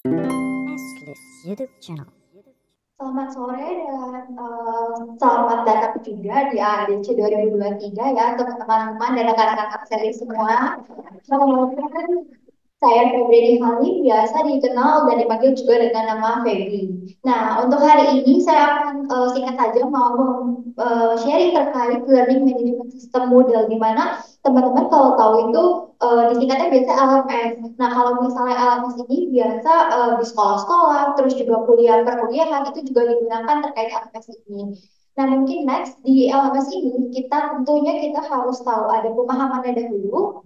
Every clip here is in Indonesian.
Nestlist YouTube channel. Selamat sore dan selamat datang juga di AADC 2023 ya untuk teman-teman dan rekan-rekan Akseli semua. Perkenalkan, saya Febri Halim, biasa dikenal dan dipanggil juga dengan nama Febri. Nah, untuk hari ini saya akan singkat saja mau sharing terkait Learning Management System Model, di mana teman-teman kalau tahu itu disingkatnya biasa LMS. Nah, kalau misalnya LMS ini biasa di sekolah-sekolah, terus juga kuliah perkuliahan itu juga digunakan terkait LMS ini. Nah, mungkin next di LMS ini kita tentunya harus tahu ada pemahamannya dahulu.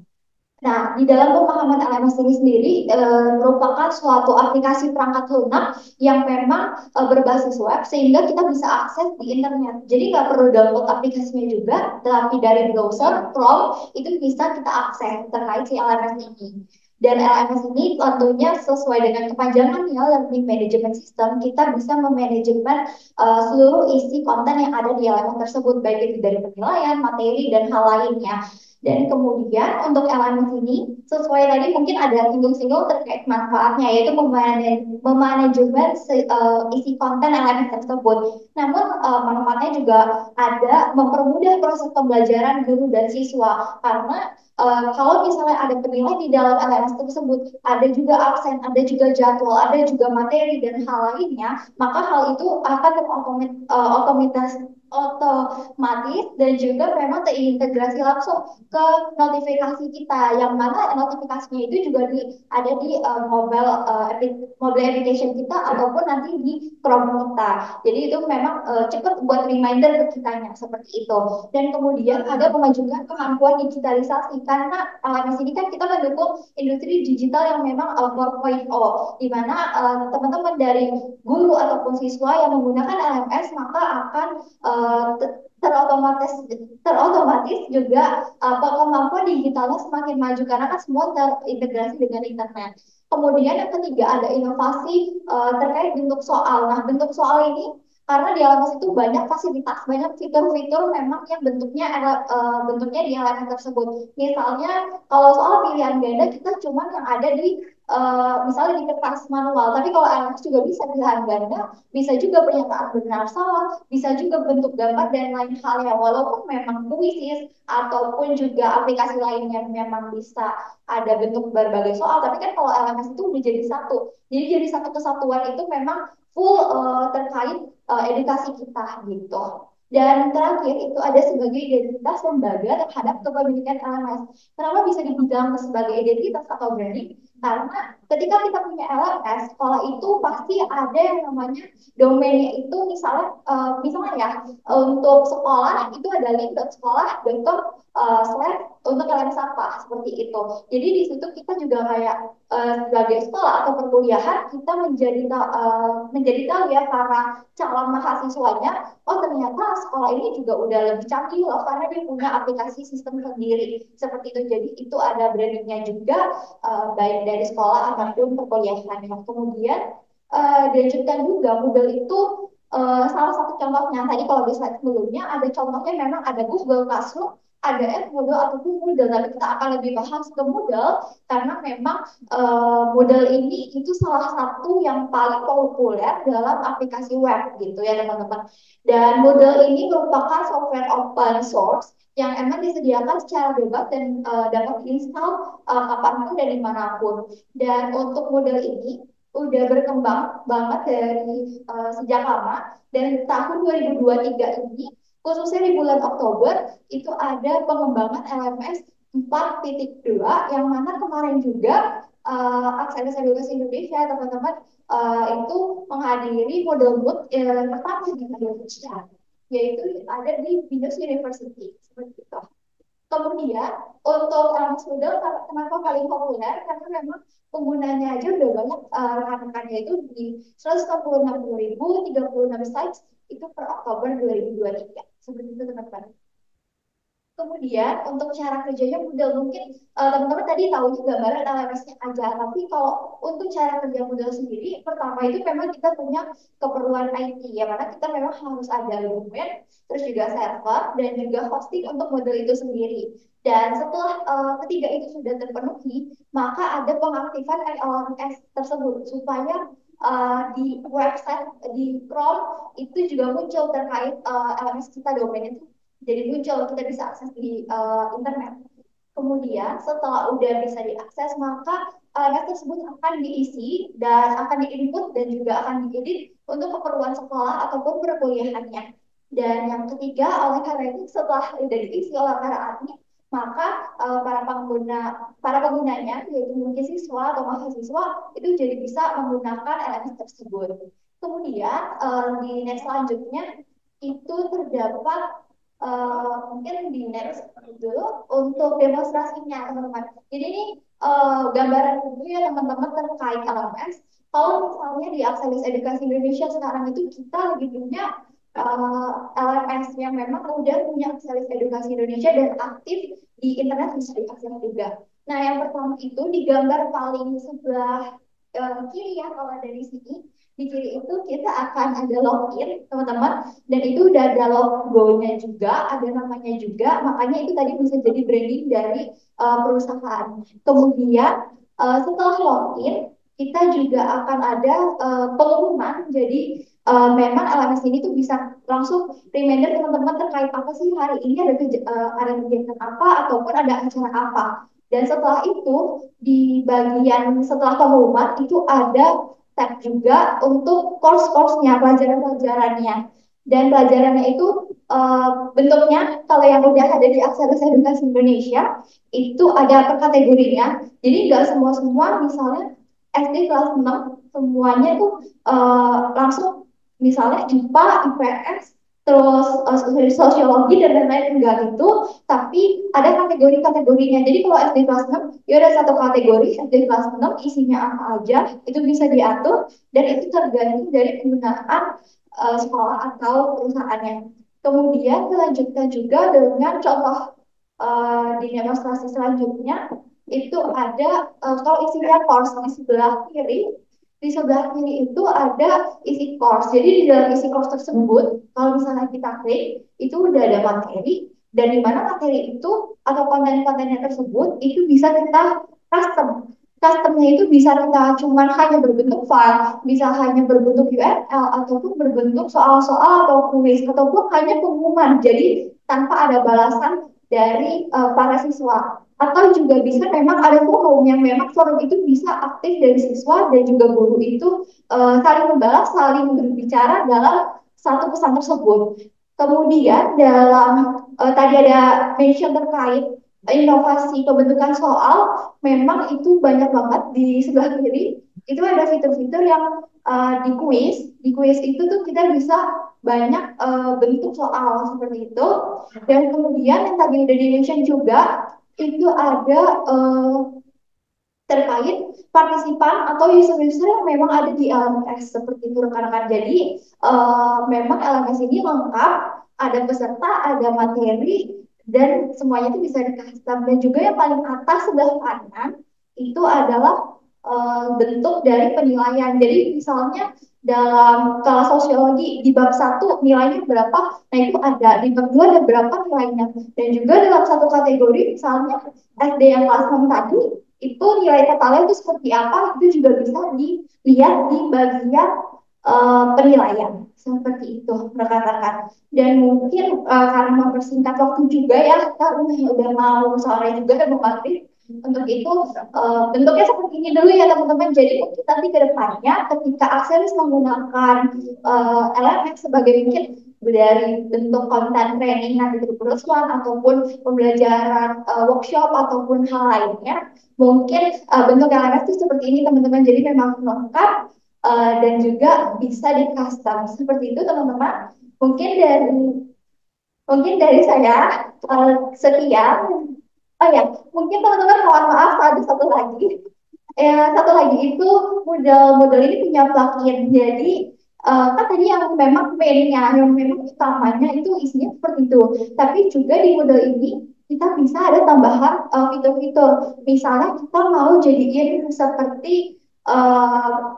Nah, di dalam pemahaman LMS ini sendiri merupakan suatu aplikasi perangkat lunak yang memang berbasis web sehingga kita bisa akses di internet. Jadi nggak perlu download aplikasinya juga, tapi dari browser Chrome itu bisa kita akses terkait si LMS ini. Dan LMS ini tentunya sesuai dengan kepanjangannya Learning Management System, kita bisa memanajemen seluruh isi konten yang ada di LMS tersebut, baik itu dari penilaian, materi, dan hal lainnya. Dan kemudian untuk LMS ini sesuai tadi mungkin ada singgung-singgung terkait manfaatnya yaitu memanajemen isi konten LMS tersebut. Namun manfaatnya juga ada mempermudah proses pembelajaran guru dan siswa karena kalau misalnya ada penilai di dalam LMS tersebut, ada juga absen, ada juga jadwal, ada juga materi dan hal lainnya, maka hal itu akan otomatis dan juga memang terintegrasi langsung ke notifikasi kita yang mana notifikasinya itu juga ada di mobile application kita ataupun nanti di Chrome kita. Jadi itu memang cepat buat reminder ke kitanya seperti itu. Dan kemudian ada pemajuan kemampuan digitalisasi karena di sini kan kita mendukung industri digital yang memang 4.0 di mana teman-teman dari guru ataupun siswa yang menggunakan LMS maka akan terotomatis terotomatis juga kemampuan digitalnya semakin maju karena kan semua terintegrasi dengan internet. Kemudian yang ketiga ada inovasi terkait bentuk soal. Nah, bentuk soal ini karena di LMS itu banyak fasilitas, banyak fitur-fitur memang yang bentuknya di LMS tersebut. Misalnya kalau soal pilihan ganda kita cuma yang ada di misalnya di kertas manual, tapi kalau LMS juga bisa pilihan ganda, bisa juga pernyataan benar salah, bisa juga bentuk gambar dan lain hal ya. Walaupun memang puisis ataupun juga aplikasi lain yang memang bisa ada bentuk berbagai soal, tapi kan kalau LMS itu udah jadi satu. Jadi satu kesatuan itu memang full terkait edukasi kita gitu. Dan terakhir itu ada sebagai identitas lembaga terhadap kepemilikan LMS. Kenapa bisa dibilang sebagai identitas atau branding? Karena ketika kita punya LMS, sekolah itu pasti ada yang namanya domainnya itu misalnya ya untuk sekolah itu ada link.sekolah.com untuk LMS apa seperti itu. Jadi di situ kita juga kayak sebagai sekolah atau perkuliahan kita menjadi tahu ya para calon mahasiswanya, oh ternyata sekolah ini juga udah lebih canggih loh karena dia punya aplikasi sistem sendiri seperti itu. Jadi itu ada brandingnya juga baik dari sekolah ataupun perkuliahan. Nah, kemudian dilanjutkan juga Google itu salah satu contohnya tadi kalau di slide sebelumnya ada contohnya memang ada Google Classroom, ada Moodle ataupun Moodle, tapi kita akan lebih bahas ke Moodle karena memang Moodle ini itu salah satu yang paling populer dalam aplikasi web gitu ya teman-teman. Dan Moodle ini merupakan software open source yang emang disediakan secara bebas dan dapat diinstal kapanpun dan dimanapun. Dan untuk Moodle ini udah berkembang banget dari sejak lama dan tahun 2023 ini khususnya di bulan Oktober itu ada pengembangan LMS 4.2 yang mana kemarin juga Akselis Edukasi Indonesia teman-teman itu menghadiri model boot pertama di Indonesia yaitu ada di Windows University seperti itu. Kemudian untuk LMS Moodle kenapa paling populer? Karena memang penggunanya aja udah banyak rekan-rekannya itu di 166.036 sites itu per Oktober 2023. Seperti itu teman-teman. Kemudian untuk cara kerjanya Moodle mungkin teman-teman tadi tahu juga gambaran LMS-nya aja, tapi kalau untuk cara kerja Moodle sendiri, pertama itu memang kita punya keperluan IT, ya mana kita memang harus ada domain, terus juga server dan juga hosting untuk Moodle itu sendiri. Dan setelah ketiga itu sudah terpenuhi, maka ada pengaktifan LMS tersebut supaya di website di Chrome itu juga muncul terkait LMS kita domain itu jadi muncul kita bisa akses di internet. Kemudian setelah udah bisa diakses, maka data tersebut akan diisi dan akan diinput dan juga akan diedit untuk keperluan sekolah ataupun perkuliahannya. Dan yang ketiga, oleh karena itu setelah udah diisi oleh para admin, maka para penggunanya yaitu mungkin siswa atau mahasiswa itu jadi bisa menggunakan LMS tersebut. Kemudian di next selanjutnya itu terdapat mungkin di next dulu untuk demonstrasinya teman-teman. Jadi ini gambaran dulu ya teman-teman terkait LMS. Kalau misalnya di Akselis Edukasi Indonesia sekarang itu kita lagi punya LMS yang memang udah punya Akselis Edukasi Indonesia dan aktif di internet bisa diakses juga. Nah yang pertama itu di gambar paling sebelah kiri ya kalau dari sini di kiri itu kita akan ada login teman-teman dan itu udah ada logonya juga, ada namanya juga, makanya itu tadi bisa jadi branding dari perusahaan. Kemudian setelah login, kita juga akan ada pengumuman, jadi memang LMS ini tuh bisa langsung reminder teman-teman terkait apa sih hari ini ada kegiatan apa ataupun ada acara apa. Dan setelah itu di bagian setelah pengumuman itu ada tab juga untuk course-course-nya, pelajaran-pelajarannya. Dan pelajarannya itu bentuknya kalau yang udah ada di Akselis Edukasi Indonesia itu ada per kategorinya. Jadi nggak semua-semua misalnya SD kelas 6 semuanya tuh langsung misalnya IPA, IPS, terus sosiologi dan lain-lain enggak gitu, tapi ada kategori-kategorinya. Jadi kalau SD kelas 6 ya ada satu kategori SD kelas 6 isinya apa aja itu bisa diatur dan itu tergantung dari penggunaan sekolah atau perusahaannya. Kemudian dilanjutkan juga dengan contoh di demonstrasi selanjutnya itu ada kalau isinya course di sebelah kiri itu ada isi course. Jadi di dalam isi course tersebut kalau misalnya kita klik itu udah ada materi dan di mana materi itu atau konten-kontennya tersebut itu bisa kita custom. Customnya itu bisa kita cuman hanya berbentuk file, bisa hanya berbentuk URL ataupun berbentuk soal-soal atau kuis ataupun hanya pengumuman. Jadi tanpa ada balasan dari para siswa. Atau juga bisa memang ada forum yang memang forum itu bisa aktif dari siswa dan juga guru itu saling membalas, saling berbicara dalam satu pesan tersebut. Kemudian dalam tadi ada mention terkait inovasi pembentukan soal, memang itu banyak banget di sebelah kiri. Itu ada fitur-fitur yang di kuis itu tuh kita bisa banyak bentuk soal seperti itu. Dan kemudian yang tadi udah di-mention juga itu ada terkait partisipan atau user-user yang memang ada di LMS seperti itu rekan-rekan. Jadi memang LMS ini lengkap, ada peserta, ada materi, dan semuanya itu bisa di-custom. Dan juga yang paling atas sebelah kanan itu adalah bentuk dari penilaian. Jadi misalnya dalam kelas sosiologi di bab satu nilainya berapa, nah itu ada di bab 2 ada berapa nilainya. Dan juga dalam satu kategori misalnya SD yang kelas 6 tadi itu nilai totalnya itu seperti apa itu juga bisa dilihat di bagian penilaian seperti itu rekan-rekan. Dan mungkin karena mempersingkat waktu juga ya karena udah mau sore juga dan mau maghrib untuk itu bentuknya seperti ini dulu ya teman-teman. Jadi mungkin nanti ke depannya ketika Akselis menggunakan LMS sebagai mungkin dari bentuk konten training nanti terus ataupun pembelajaran workshop ataupun hal lainnya mungkin bentuk LMS itu seperti ini teman-teman. Jadi memang lengkap dan juga bisa di custom seperti itu teman-teman. Mungkin dari saya sekian. Oh ya, mungkin teman-teman mohon maaf ada satu lagi. Satu lagi itu model ini punya plugin. Jadi kan tadi yang memang mainnya, yang memang utamanya itu isinya seperti itu. Tapi juga di model ini kita bisa ada tambahan fitur-fitur. Misalnya kita mau jadiin seperti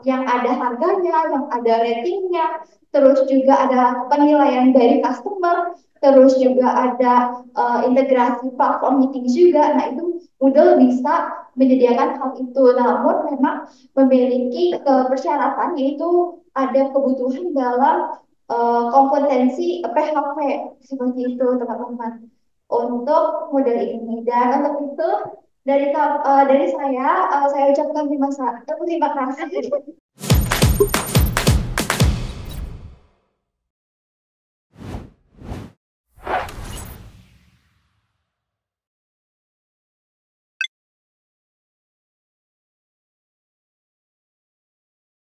yang ada harganya, yang ada ratingnya, terus juga ada penilaian dari customer. terus juga ada integrasi platform meeting juga. Nah, itu Moodle bisa menyediakan hal itu. Namun memang memiliki persyaratan yaitu ada kebutuhan dalam kompetensi PHP seperti itu teman-teman untuk model ini. Dan untuk itu dari saya ucapkan terima kasih.